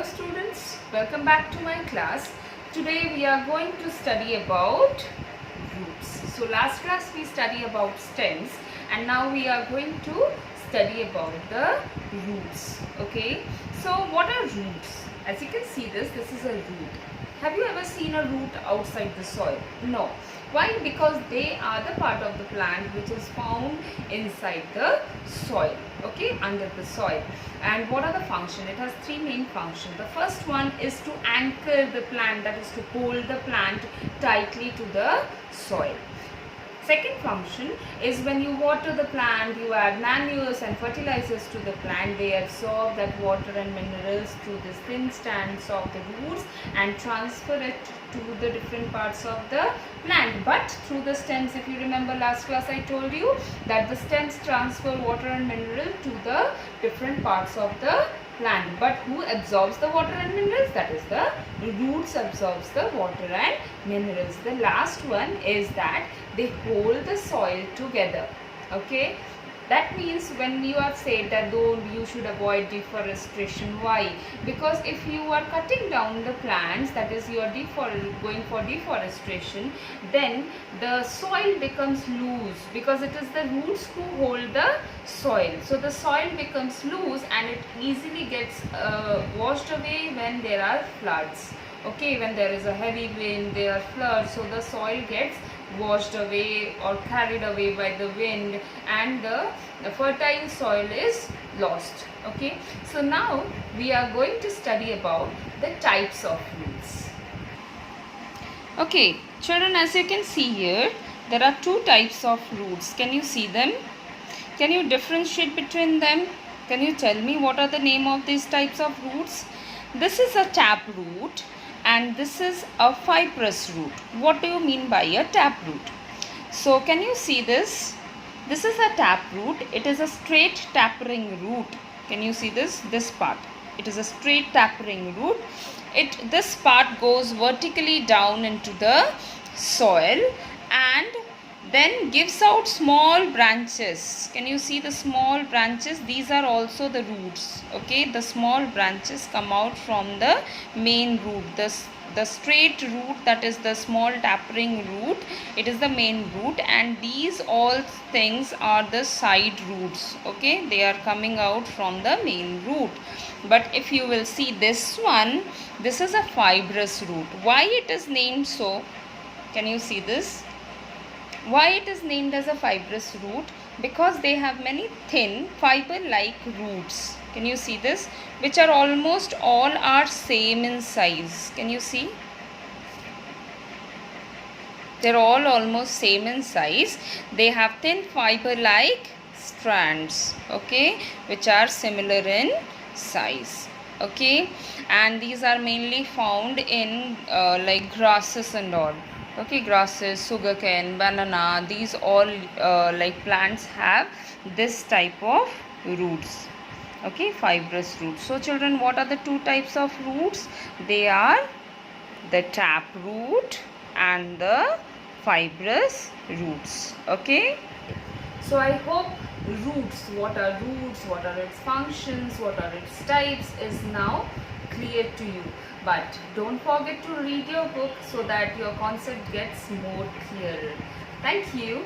Hello students, welcome back to my class. Today we are going to study about roots. So last class we studied about stems and now we are going to study about the roots. Okay, so what are roots? As you can see this is a root. Have you ever seen a root outside the soil? No. Why? Because they are the part of the plant which is found inside the soil, okay, under the soil. And what are the functions? It has three main functions. The first one is to anchor the plant, that is to hold the plant tightly to the soil. Second function is when you water the plant, you add manures and fertilizers to the plant, they absorb that water and minerals through the thin strands of the roots and transfer it to the different parts of the plant. But through the stems, if you remember last class I told you that the stems transfer water and mineral to the different parts of the plant. But who absorbs the water and minerals? That is the roots absorbs the water and minerals. The last one is that they hold the soil together. Okay, that means when you have said that though you should avoid deforestation. Why? Because if you are cutting down the plants, that is you are going for deforestation, then the soil becomes loose because it is the roots who hold the soil. So the soil becomes loose and it easily gets washed away when there are floods. Okay, when there is a heavy wind, there are floods, so the soil gets washed away or carried away by the wind and the fertile soil is lost. Okay, so now we are going to study about the types of roots. Okay children, as you can see here, there are two types of roots. Can you see them? Can you differentiate between them? Can you tell me what are the name of these types of roots? This is a taproot and this is a fibrous root. What do you mean by a taproot? So can you see this? This is a taproot. It is a straight tapering root. Can you see this? This part. It is a straight tapering root. This part goes vertically down into the soil and then gives out small branches. Can you see the small branches? These are also the roots. Okay, the small branches come out from the main root. The straight root, that is the small tapering root, it is the main root, and these all things are the side roots. Okay, they are coming out from the main root. But if you will see this one, this is a fibrous root. Why it is named so? Can you see this? Why it is named as a fibrous root? Because they have many thin fiber-like roots. Can you see this? Which are almost all are same in size. Can you see? They're all almost same in size. They have thin fiber-like strands. Okay, which are similar in size. Okay, and these are mainly found in like grasses and all. Okay, grasses, sugarcane, banana, these all like plants have this type of roots. Okay, fibrous roots. So children, what are the two types of roots? They are the taproot and the fibrous roots. Okay, so I hope roots, what are its functions, what are its types is now clear to you. But don't forget to read your book so that your concept gets more clearer. Thank you.